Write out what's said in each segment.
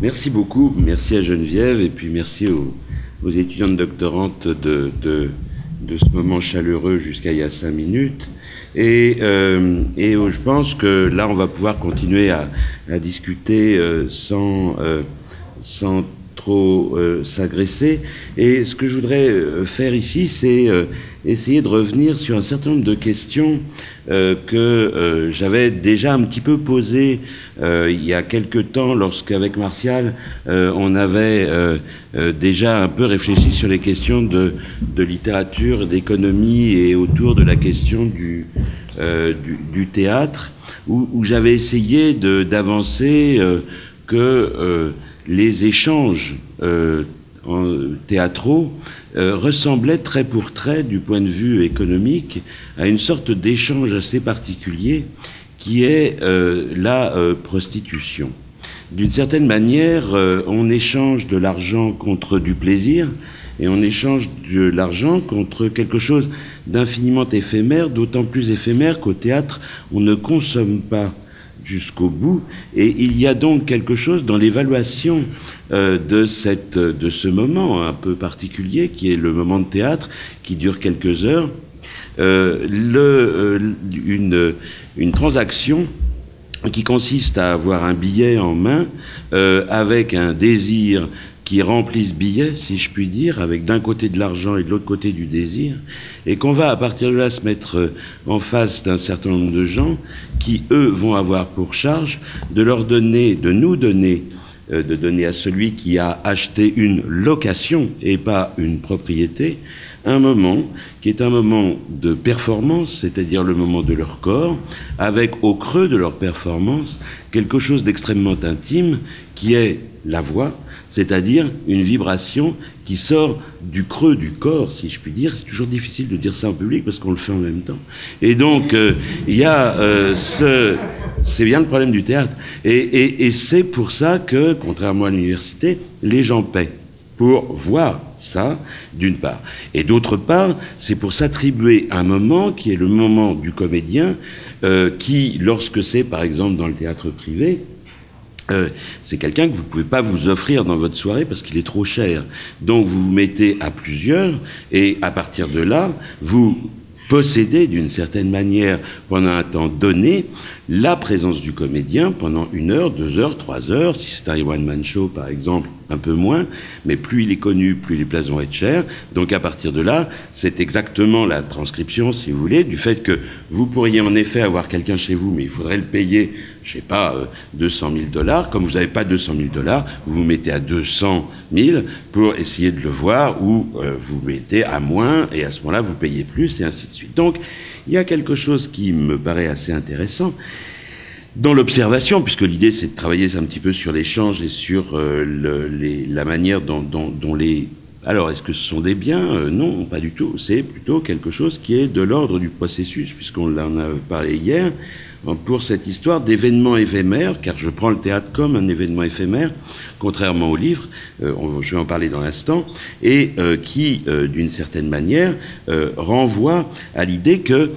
Merci beaucoup, merci à Geneviève et puis merci aux étudiantes doctorantes de ce moment chaleureux jusqu'à il y a 5 minutes. Et je pense que là, on va pouvoir continuer à discuter sans trop s'agresser. Et ce que je voudrais faire ici, c'est essayer de revenir sur un certain nombre de questions que j'avais déjà un petit peu posées il y a quelque temps, lorsqu'avec Martial, on avait déjà un peu réfléchi sur les questions de littérature, d'économie et autour de la question du théâtre, où j'avais essayé d'avancer que les échanges théâtraux ressemblaient trait pour trait, du point de vue économique, à une sorte d'échange assez particulier qui est la prostitution. D'une certaine manière, on échange de l'argent contre du plaisir, et on échange de l'argent contre quelque chose d'infiniment éphémère, d'autant plus éphémère qu'au théâtre, on ne consomme pas jusqu'au bout, et il y a donc quelque chose dans l'évaluation de ce moment un peu particulier, qui est le moment de théâtre, qui dure quelques heures, une transaction qui consiste à avoir un billet en main avec un désir qui remplit ce billet, si je puis dire, avec d'un côté de l'argent et de l'autre côté du désir, et qu'on va à partir de là se mettre en face d'un certain nombre de gens qui, eux, vont avoir pour charge de nous donner à celui qui a acheté une location et pas une propriété, un moment qui est un moment de performance, c'est-à-dire le moment de leur corps, avec au creux de leur performance quelque chose d'extrêmement intime qui est la voix, c'est-à-dire une vibration qui sort du creux du corps, si je puis dire. C'est toujours difficile de dire ça en public parce qu'on le fait en même temps. Et donc, il y a c'est bien le problème du théâtre. Et c'est pour ça que, contrairement à l'université, les gens paient pour voir ça, d'une part. Et d'autre part, c'est pour s'attribuer un moment qui est le moment du comédien, qui, lorsque c'est, par exemple, dans le théâtre privé, c'est quelqu'un que vous ne pouvez pas vous offrir dans votre soirée parce qu'il est trop cher. Donc vous vous mettez à plusieurs et à partir de là, vous possédez d'une certaine manière pendant un temps donné la présence du comédien pendant 1 heure, 2 heures, 3 heures. Si c'est un one-man show par exemple, un peu moins, mais plus il est connu, plus les places vont être chères. Donc à partir de là, c'est exactement la transcription, si vous voulez, du fait que vous pourriez en effet avoir quelqu'un chez vous, mais il faudrait le payer, je sais pas, 200 000 $. Comme vous n'avez pas 200 000 $, vous vous mettez à 200 000 pour essayer de le voir, ou vous mettez à moins, et à ce moment-là, vous payez plus, et ainsi de suite. Donc, il y a quelque chose qui me paraît assez intéressant dans l'observation, puisque l'idée c'est de travailler un petit peu sur l'échange et sur la manière dont les... Alors, est-ce que ce sont des biens? Non, pas du tout. C'est plutôt quelque chose qui est de l'ordre du processus, puisqu'on en a parlé hier, pour cette histoire d'événements éphémères, car je prends le théâtre comme un événement éphémère, contrairement au livre, je vais en parler dans l'instant, et qui, d'une certaine manière, renvoie à l'idée que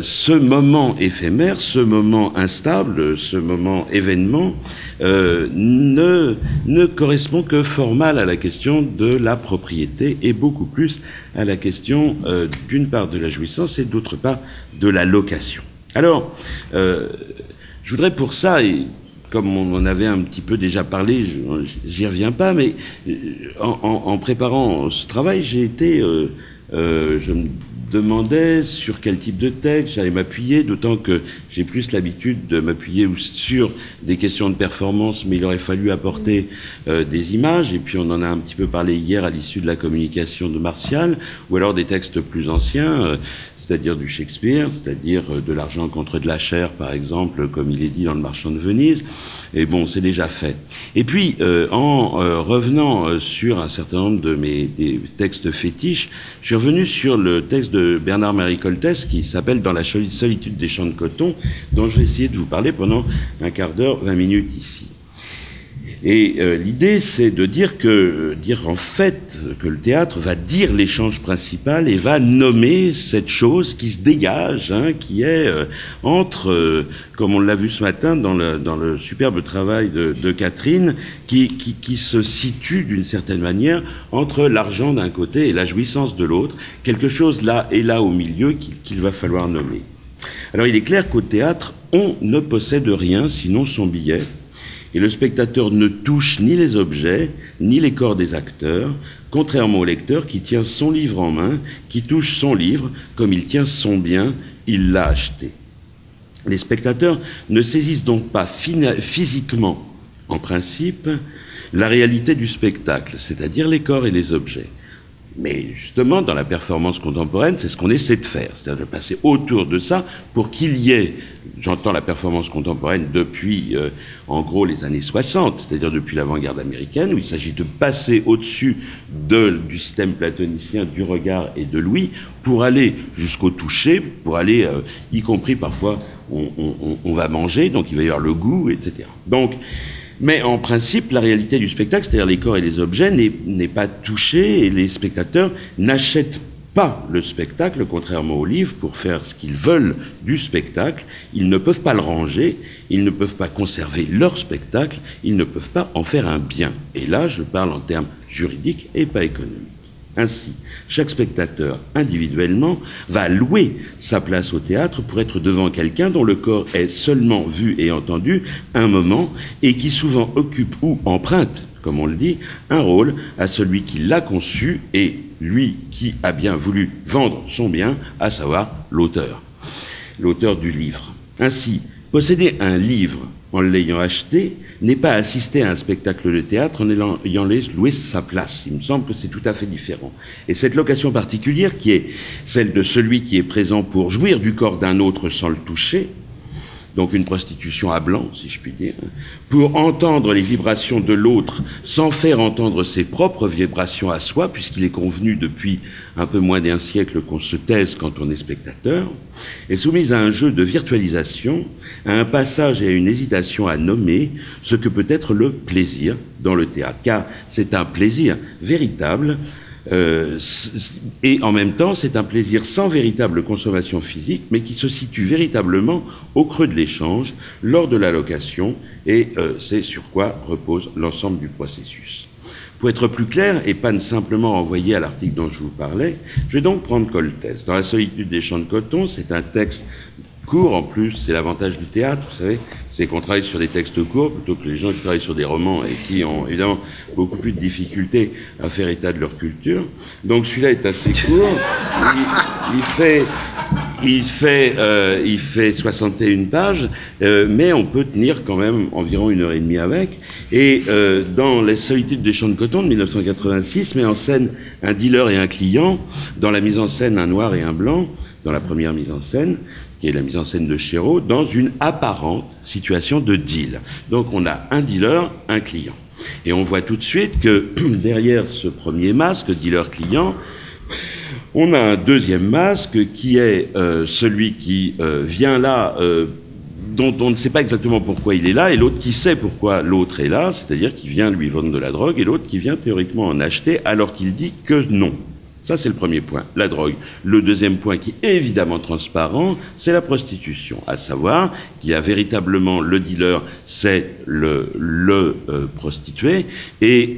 ce moment éphémère, ce moment instable, ce moment événement, ne correspond que fort mal à la question de la propriété et beaucoup plus à la question, d'une part, de la jouissance et d'autre part, de la location. Alors, je voudrais pour ça, et comme on en avait un petit peu déjà parlé, j'y reviens pas, mais en préparant ce travail, j'ai été, je me demandais sur quel type de texte j'allais m'appuyer, d'autant que j'ai plus l'habitude de m'appuyer sur des questions de performance, mais il aurait fallu apporter des images, et puis on en a un petit peu parlé hier à l'issue de la communication de Martial, ou alors des textes plus anciens, c'est-à-dire du Shakespeare, c'est-à-dire de l'argent contre de la chair, par exemple, comme il est dit dans Le Marchand de Venise, et bon, c'est déjà fait. Et puis, en revenant sur un certain nombre de mes textes fétiches, je suis revenu sur le texte de Bernard-Marie Coltès qui s'appelle « Dans la solitude des champs de coton », dont je vais essayer de vous parler pendant un quart d'heure, 20 minutes ici. Et l'idée, c'est de dire en fait que le théâtre va dire l'échange principal et va nommer cette chose qui se dégage, hein, qui est entre, comme on l'a vu ce matin dans le superbe travail de Catherine, qui se situe d'une certaine manière entre l'argent d'un côté et la jouissance de l'autre, quelque chose là et là au milieu qu'il va falloir nommer. Alors il est clair qu'au théâtre, on ne possède rien sinon son billet, et le spectateur ne touche ni les objets, ni les corps des acteurs, contrairement au lecteur qui tient son livre en main, qui touche son livre, comme il tient son bien, il l'a acheté. Les spectateurs ne saisissent donc pas physiquement, en principe, la réalité du spectacle, c'est-à-dire les corps et les objets. Mais justement, dans la performance contemporaine, c'est ce qu'on essaie de faire, c'est-à-dire de passer autour de ça pour qu'il y ait, j'entends la performance contemporaine depuis, en gros, les années 60, c'est-à-dire depuis l'avant-garde américaine, où il s'agit de passer au-dessus du système platonicien du regard et de l'ouïe pour aller jusqu'au toucher, pour aller, y compris parfois, on va manger, donc il va y avoir le goût, etc. Donc, mais en principe, la réalité du spectacle, c'est-à-dire les corps et les objets, n'est pas touchée et les spectateurs n'achètent pas le spectacle, contrairement au livre, pour faire ce qu'ils veulent du spectacle. Ils ne peuvent pas le ranger, ils ne peuvent pas conserver leur spectacle, ils ne peuvent pas en faire un bien. Et là, je parle en termes juridiques et pas économiques. Ainsi, chaque spectateur, individuellement, va louer sa place au théâtre pour être devant quelqu'un dont le corps est seulement vu et entendu un moment et qui souvent occupe ou emprunte, comme on le dit, un rôle à celui qui l'a conçu et lui qui a bien voulu vendre son bien, à savoir l'auteur du livre. Ainsi, posséder un livre en l'ayant acheté n'est pas assister à un spectacle de théâtre en ayant loué sa place. Il me semble que c'est tout à fait différent. Et cette location particulière, qui est celle de celui qui est présent pour jouir du corps d'un autre sans le toucher, donc une prostitution à blanc, si je puis dire, pour entendre les vibrations de l'autre sans faire entendre ses propres vibrations à soi, puisqu'il est convenu depuis un peu moins d'un siècle qu'on se taise quand on est spectateur, est soumise à un jeu de virtualisation, à un passage et à une hésitation à nommer ce que peut être le plaisir dans le théâtre, car c'est un plaisir véritable, et en même temps c'est un plaisir sans véritable consommation physique, mais qui se situe véritablement au creux de l'échange, lors de la location, et c'est sur quoi repose l'ensemble du processus. Pour être plus clair, et pas simplement renvoyer à l'article dont je vous parlais, je vais donc prendre Coltès. Dans La solitude des champs de coton, c'est un texte court, en plus, c'est l'avantage du théâtre, vous savez, c'est qu'on travaille sur des textes courts plutôt que les gens qui travaillent sur des romans et qui ont évidemment beaucoup plus de difficultés à faire état de leur culture. Donc celui-là est assez court, il fait 61 pages, mais on peut tenir quand même environ 1h30 avec. Et dans Les solitudes des champs de coton de 1986, met en scène un dealer et un client, dans la mise en scène un noir et un blanc, dans la première mise en scène, qui est la mise en scène de Chéreau, dans une apparente situation de deal. Donc on a un dealer, un client. Et on voit tout de suite que derrière ce premier masque, dealer-client, on a un deuxième masque qui est celui qui vient là, dont on ne sait pas exactement pourquoi il est là, et l'autre qui sait pourquoi l'autre est là, c'est-à-dire qui vient lui vendre de la drogue, et l'autre qui vient théoriquement en acheter alors qu'il dit que non. Ça, c'est le premier point, la drogue. Le deuxième point, qui est évidemment transparent, c'est la prostitution. À savoir qu'il y a véritablement le dealer, c'est le prostitué, et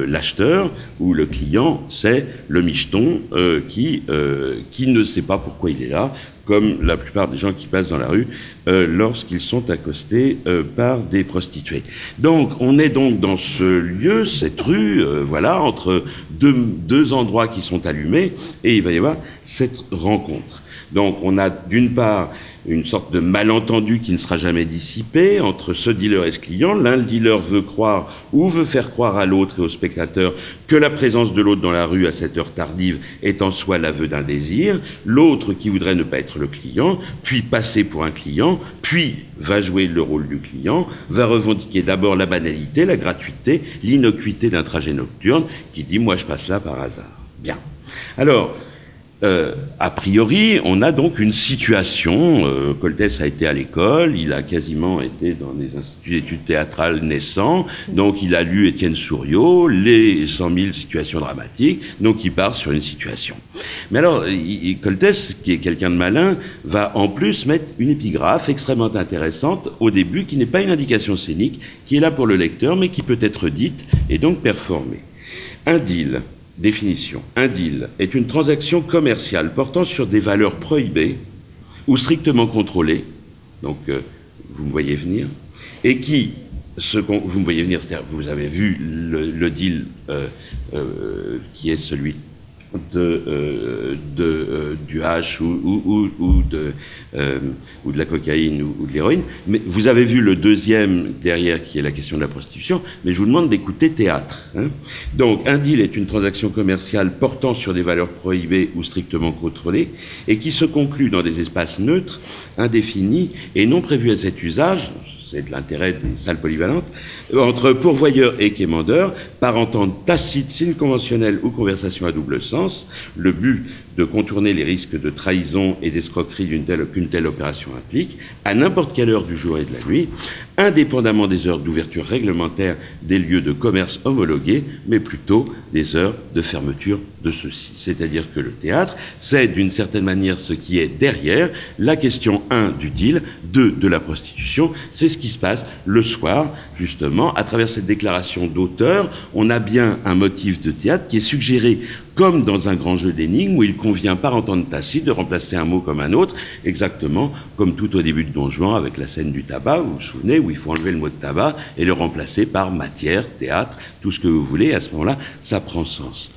l'acheteur ou le client, c'est le micheton qui ne sait pas pourquoi il est là, comme la plupart des gens qui passent dans la rue lorsqu'ils sont accostés par des prostituées. Donc, on est donc dans ce lieu, cette rue, voilà, entre deux endroits qui sont allumés, et il va y avoir cette rencontre. Donc, on a d'une part une sorte de malentendu qui ne sera jamais dissipé entre ce dealer et ce client. L'un, le dealer, veut croire ou veut faire croire à l'autre et au spectateur que la présence de l'autre dans la rue à cette heure tardive est en soi l'aveu d'un désir. L'autre, qui voudrait ne pas être le client, puis passer pour un client, puis va jouer le rôle du client, va revendiquer d'abord la banalité, la gratuité, l'innocuité d'un trajet nocturne, qui dit « moi je passe là par hasard ». Bien. Alors, A priori, on a donc une situation. Coltès a été à l'école, il a quasiment été dans des instituts d'études théâtrales naissants, donc il a lu Étienne Souriau, les 100 000 situations dramatiques, donc il part sur une situation. Mais alors, Coltès, qui est quelqu'un de malin, va en plus mettre une épigraphe extrêmement intéressante au début, qui n'est pas une indication scénique, qui est là pour le lecteur, mais qui peut être dite et donc performée. Un deal. Définition. Un deal est une transaction commerciale portant sur des valeurs prohibées ou strictement contrôlées, donc vous me voyez venir, et qui, vous me voyez venir, c'est-à-dire vous avez vu le deal qui est celui du hash ou de la cocaïne ou de l'héroïne, mais vous avez vu le deuxième derrière qui est la question de la prostitution, mais je vous demande d'écouter théâtre. Hein. Donc un deal est une transaction commerciale portant sur des valeurs prohibées ou strictement contrôlées et qui se conclut dans des espaces neutres, indéfinis et non prévus à cet usage. C'est de l'intérêt des salles polyvalentes, entre pourvoyeur et quémandeur, par entente tacite, signe conventionnel ou conversation à double sens, le but de contourner les risques de trahison et d'escroquerie qu'une telle opération implique, à n'importe quelle heure du jour et de la nuit, indépendamment des heures d'ouverture réglementaire des lieux de commerce homologués, mais plutôt des heures de fermeture de ceux-ci. C'est-à-dire que le théâtre, c'est d'une certaine manière ce qui est derrière la question 1 du deal, 2 de la prostitution, c'est ce qui se passe le soir, justement, à travers cette déclaration d'auteur, on a bien un motif de théâtre qui est suggéré comme dans un grand jeu d'énigmes où il convient par entente tacite de remplacer un mot comme un autre, exactement comme tout au début de Don Juan avec la scène du tabac, vous vous souvenez, où il faut enlever le mot de tabac et le remplacer par matière, théâtre, tout ce que vous voulez, à ce moment-là, ça prend sens.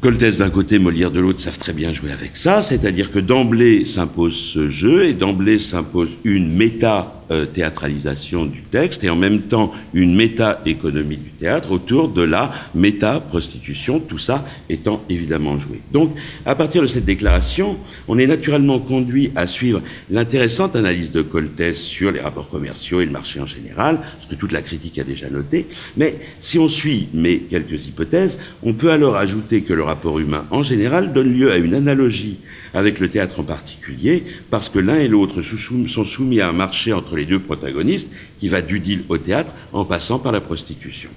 Coltès d'un côté, Molière de l'autre savent très bien jouer avec ça, c'est-à-dire que d'emblée s'impose ce jeu et d'emblée s'impose une méta-théâtralisation du texte et en même temps une méta-économie du théâtre autour de la méta-prostitution, tout ça étant évidemment joué. Donc, à partir de cette déclaration, on est naturellement conduit à suivre l'intéressante analyse de Coltès sur les rapports commerciaux et le marché en général, ce que toute la critique a déjà noté, mais si on suit quelques hypothèses, on peut alors ajouter que le rapport humain en général donne lieu à une analogie avec le théâtre en particulier, parce que l'un et l'autre sont soumis à un marché entre les deux protagonistes qui va du deal au théâtre en passant par la prostitution.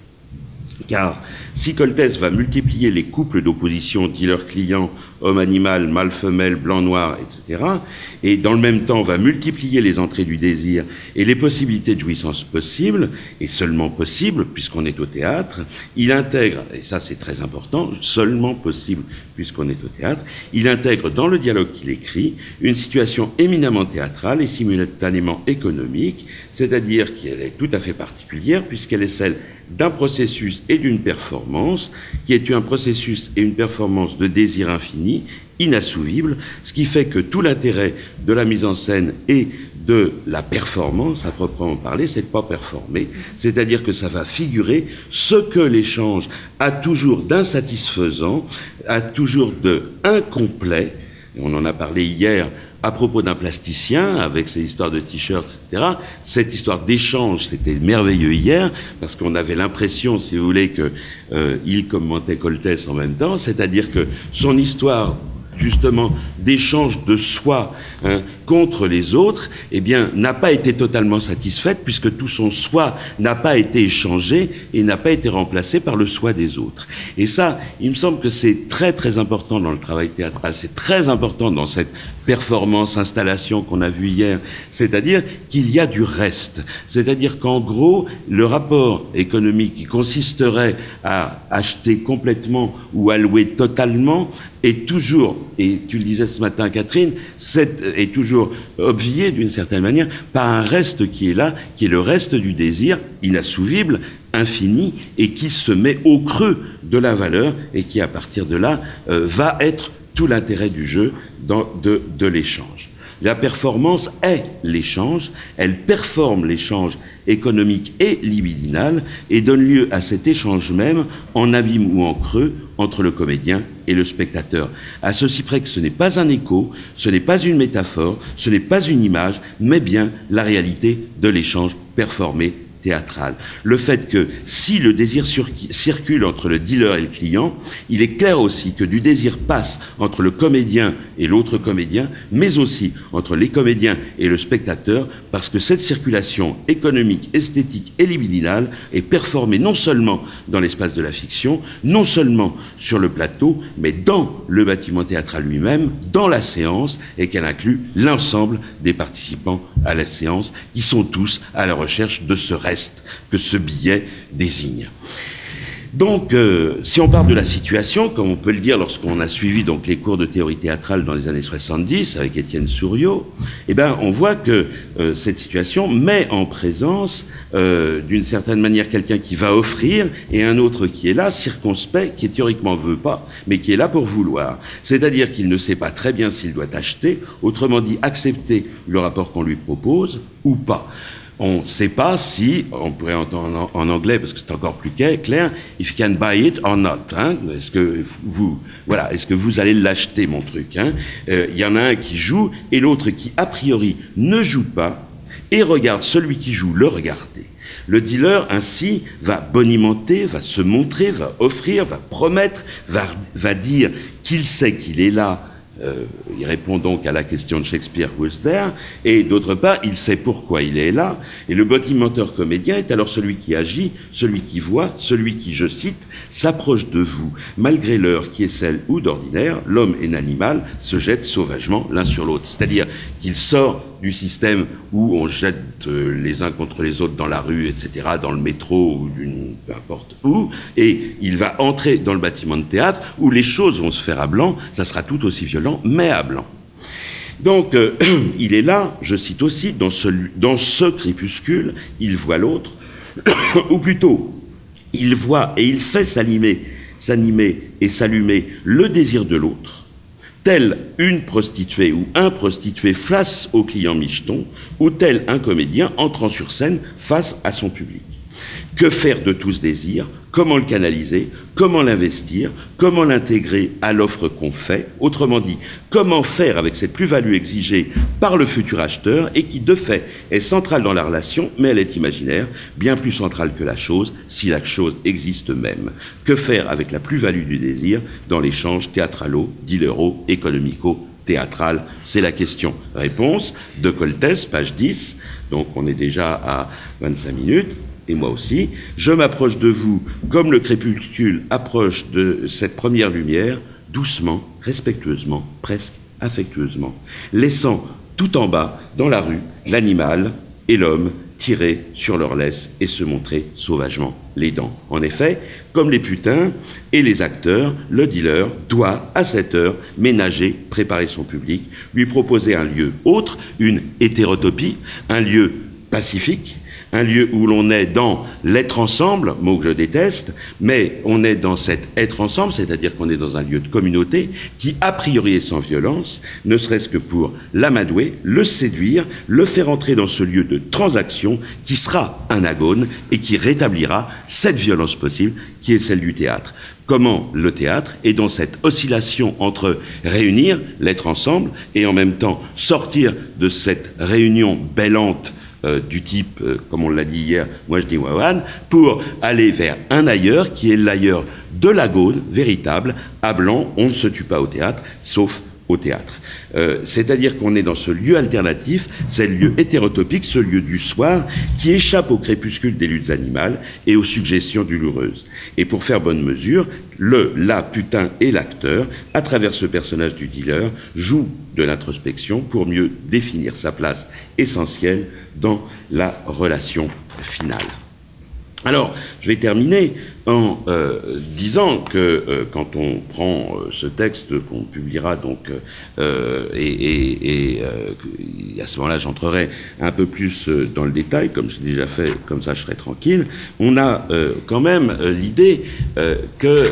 Car si Coltès va multiplier les couples d'opposition dealer-client, homme-animal, mâle-femelle, blanc-noir, etc., et dans le même temps va multiplier les entrées du désir et les possibilités de jouissance possibles, et seulement possibles, puisqu'on est au théâtre, il intègre, et ça c'est très important, seulement possible puisqu'on est au théâtre, il intègre dans le dialogue qu'il écrit une situation éminemment théâtrale et simultanément économique, c'est-à-dire qu'elle est tout à fait particulière puisqu'elle est celle d'un processus et d'une performance, qui est un processus et une performance de désir infini, inassouvible, ce qui fait que tout l'intérêt de la mise en scène et de la performance, à proprement parler, c'est de pas performer, c'est-à-dire que ça va figurer ce que l'échange a toujours d'insatisfaisant, a toujours de incomplet, et on en a parlé hier, à propos d'un plasticien, avec ses histoires de t-shirts, etc., cette histoire d'échange, c'était merveilleux hier, parce qu'on avait l'impression, si vous voulez, qu'il commentait Coltès en même temps, c'est-à-dire que son histoire, justement, d'échange de soi contre les autres, eh bien, n'a pas été totalement satisfaite, puisque tout son soi n'a pas été échangé et n'a pas été remplacé par le soi des autres. Et ça, il me semble que c'est très très important dans le travail théâtral, c'est très important dans cette performance, installation qu'on a vue hier, c'est-à-dire qu'il y a du reste. C'est-à-dire qu'en gros, le rapport économique qui consisterait à acheter complètement ou à louer totalement est toujours, et tu le disais ce matin Catherine, est toujours obvié d'une certaine manière par un reste qui est là, qui est le reste du désir inassouvible, infini, et qui se met au creux de la valeur et qui à partir de là va être tout l'intérêt du jeu de l'échange. La performance est l'échange, elle performe l'échange économique et libidinal et donne lieu à cet échange même en abîme ou en creux entre le comédien et le spectateur. À ceci près que ce n'est pas un écho, ce n'est pas une métaphore, ce n'est pas une image, mais bien la réalité de l'échange performé théâtrale. Le fait que si le désir circule entre le dealer et le client, il est clair aussi que du désir passe entre le comédien et l'autre comédien, mais aussi entre les comédiens et le spectateur, parce que cette circulation économique, esthétique et libidinale est performée non seulement dans l'espace de la fiction, non seulement sur le plateau, mais dans le bâtiment théâtral lui-même, dans la séance, et qu'elle inclut l'ensemble des participants à la séance, qui sont tous à la recherche de ce reste que ce billet désigne. Donc, si on part de la situation, comme on peut le dire lorsqu'on a suivi donc les cours de théorie théâtrale dans les années 70 avec Étienne Souriau, eh ben, on voit que cette situation met en présence, d'une certaine manière, quelqu'un qui va offrir et un autre qui est là, circonspect, qui théoriquement veut pas, mais qui est là pour vouloir. C'est-à-dire qu'il ne sait pas très bien s'il doit acheter, autrement dit, accepter le rapport qu'on lui propose ou pas. On ne sait pas si, on pourrait entendre en anglais parce que c'est encore plus clair, if you can buy it or not. Hein, est-ce que vous allez l'acheter, mon truc, hein? Y en a un qui joue et l'autre qui, a priori, ne joue pas et regarde celui qui joue le regarder. Le dealer, ainsi, va bonimenter, va se montrer, va offrir, va promettre, va dire qu'il sait qu'il est là. Il répond donc à la question de Shakespeare, who's there, et d'autre part, il sait pourquoi il est là, et le bonimenteur comédien est alors celui qui agit, celui qui voit, celui qui, je cite, s'approche de vous, malgré l'heure qui est celle où, d'ordinaire, l'homme et l'animal se jettent sauvagement l'un sur l'autre. C'est-à-dire qu'il sort du système où on jette les uns contre les autres dans la rue, etc., dans le métro, ou peu importe où, et il va entrer dans le bâtiment de théâtre où les choses vont se faire à blanc, ça sera tout aussi violent, mais à blanc. Donc, il est là, je cite aussi, dans ce crépuscule, il voit l'autre, ou plutôt, il voit et il fait s'animer et s'allumer le désir de l'autre, tel une prostituée ou un prostitué face au client micheton, ou tel un comédien entrant sur scène face à son public. Que faire de tout ce désir? Comment le canaliser? Comment l'investir? Comment l'intégrer à l'offre qu'on fait? Autrement dit, comment faire avec cette plus-value exigée par le futur acheteur et qui, de fait, est centrale dans la relation, mais elle est imaginaire, bien plus centrale que la chose, si la chose existe même. Que faire avec la plus-value du désir dans l'échange théâtralo-dealero-économico-théâtral? C'est la question. Réponse de Coltès, page 10, donc on est déjà à 25 minutes. Et moi aussi, je m'approche de vous comme le crépuscule approche de cette première lumière, doucement, respectueusement, presque affectueusement, laissant tout en bas, dans la rue, l'animal et l'homme tirer sur leur laisse et se montrer sauvagement les dents. En effet, comme les putains et les acteurs, le dealer doit, à cette heure, ménager, préparer son public, lui proposer un lieu autre, une hétérotopie, un lieu pacifique, un lieu où l'on est dans l'être ensemble, mot que je déteste, mais on est dans cet être ensemble, c'est-à-dire qu'on est dans un lieu de communauté qui, a priori, est sans violence, ne serait-ce que pour l'amadouer, le séduire, le faire entrer dans ce lieu de transaction qui sera un agone et qui rétablira cette violence possible qui est celle du théâtre. Comment le théâtre est dans cette oscillation entre réunir, l'être ensemble, et en même temps sortir de cette réunion bêlante du type, comme on l'a dit hier, moi je dis Wawan, pour aller vers un ailleurs qui est l'ailleurs de l'agone véritable. À blanc, on ne se tue pas au théâtre, sauf au théâtre. C'est-à-dire qu'on est dans ce lieu alternatif, c'est le lieu hétérotopique, ce lieu du soir qui échappe au crépuscule des luttes animales et aux suggestions douloureuses. Et pour faire bonne mesure, la putain et l'acteur, à travers ce personnage du dealer, jouent de l'introspection pour mieux définir sa place essentielle dans la relation finale. Alors, je vais terminer en disant que quand on prend ce texte qu'on publiera donc à ce moment-là j'entrerai un peu plus dans le détail, comme j'ai déjà fait, comme ça je serai tranquille, on a quand même l'idée que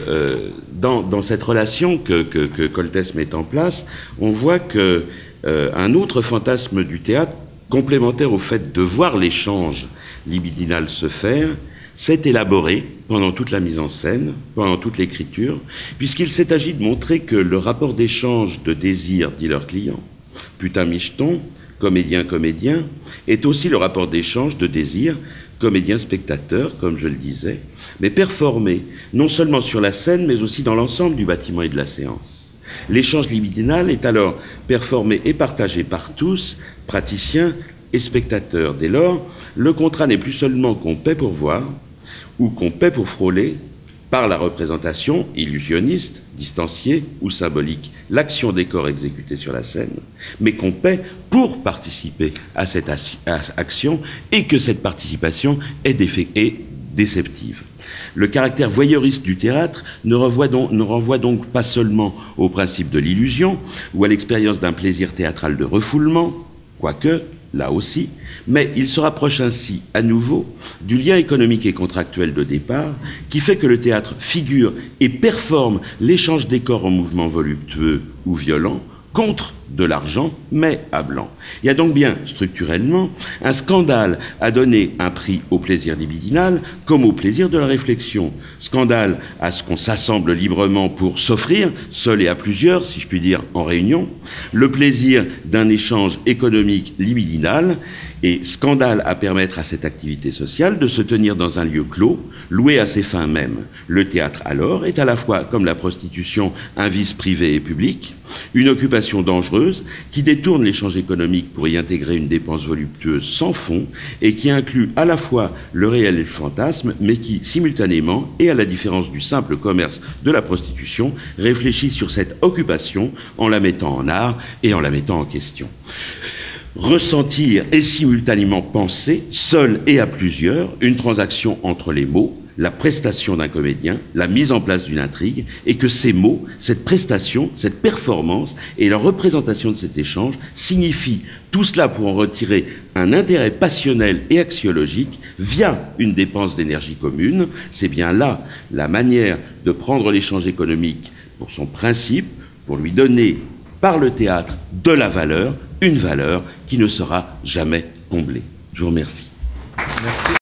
dans cette relation que Coltès met en place, on voit que un autre fantasme du théâtre, complémentaire au fait de voir l'échange libidinal se faire, s'est élaboré pendant toute la mise en scène, pendant toute l'écriture, puisqu'il s'est agi de montrer que le rapport d'échange de désir dealer-client, putain-micheton, comédien-comédien, est aussi le rapport d'échange de désir comédien spectateur, comme je le disais, mais performer, non seulement sur la scène, mais aussi dans l'ensemble du bâtiment et de la séance. L'échange libidinal est alors performé et partagé par tous, praticiens et spectateurs. Dès lors, le contrat n'est plus seulement qu'on paie pour voir, ou qu'on paie pour frôler, par la représentation illusionniste, distanciée ou symbolique, l'action des corps exécutée sur la scène, mais qu'on paie pour participer à cette action et que cette participation est déceptive. Le caractère voyeuriste du théâtre ne renvoie donc pas seulement au principe de l'illusion ou à l'expérience d'un plaisir théâtral de refoulement, quoique, là aussi, mais il se rapproche ainsi à nouveau du lien économique et contractuel de départ qui fait que le théâtre figure et performe l'échange des corps en mouvements voluptueux ou violents contre de l'argent, mais à blanc. Il y a donc bien, structurellement, un scandale à donner un prix au plaisir libidinal comme au plaisir de la réflexion. Scandale à ce qu'on s'assemble librement pour s'offrir, seul et à plusieurs, si je puis dire, en réunion, le plaisir d'un échange économique libidinal, et scandale à permettre à cette activité sociale de se tenir dans un lieu clos, loué à ses fins mêmes. Le théâtre, alors, est à la fois, comme la prostitution, un vice privé et public, une occupation dangereuse qui détourne l'échange économique pour y intégrer une dépense voluptueuse sans fond et qui inclut à la fois le réel et le fantasme, mais qui, simultanément, et à la différence du simple commerce de la prostitution, réfléchit sur cette occupation en la mettant en art et en la mettant en question. Ressentir et simultanément penser, seul et à plusieurs, une transaction entre les mots, la prestation d'un comédien, la mise en place d'une intrigue, et que ces mots, cette prestation, cette performance et la représentation de cet échange signifient tout cela pour en retirer un intérêt passionnel et axiologique via une dépense d'énergie commune. C'est bien là la manière de prendre l'échange économique pour son principe, pour lui donner par le théâtre de la valeur, une valeur qui ne sera jamais comblée. Je vous remercie. Merci.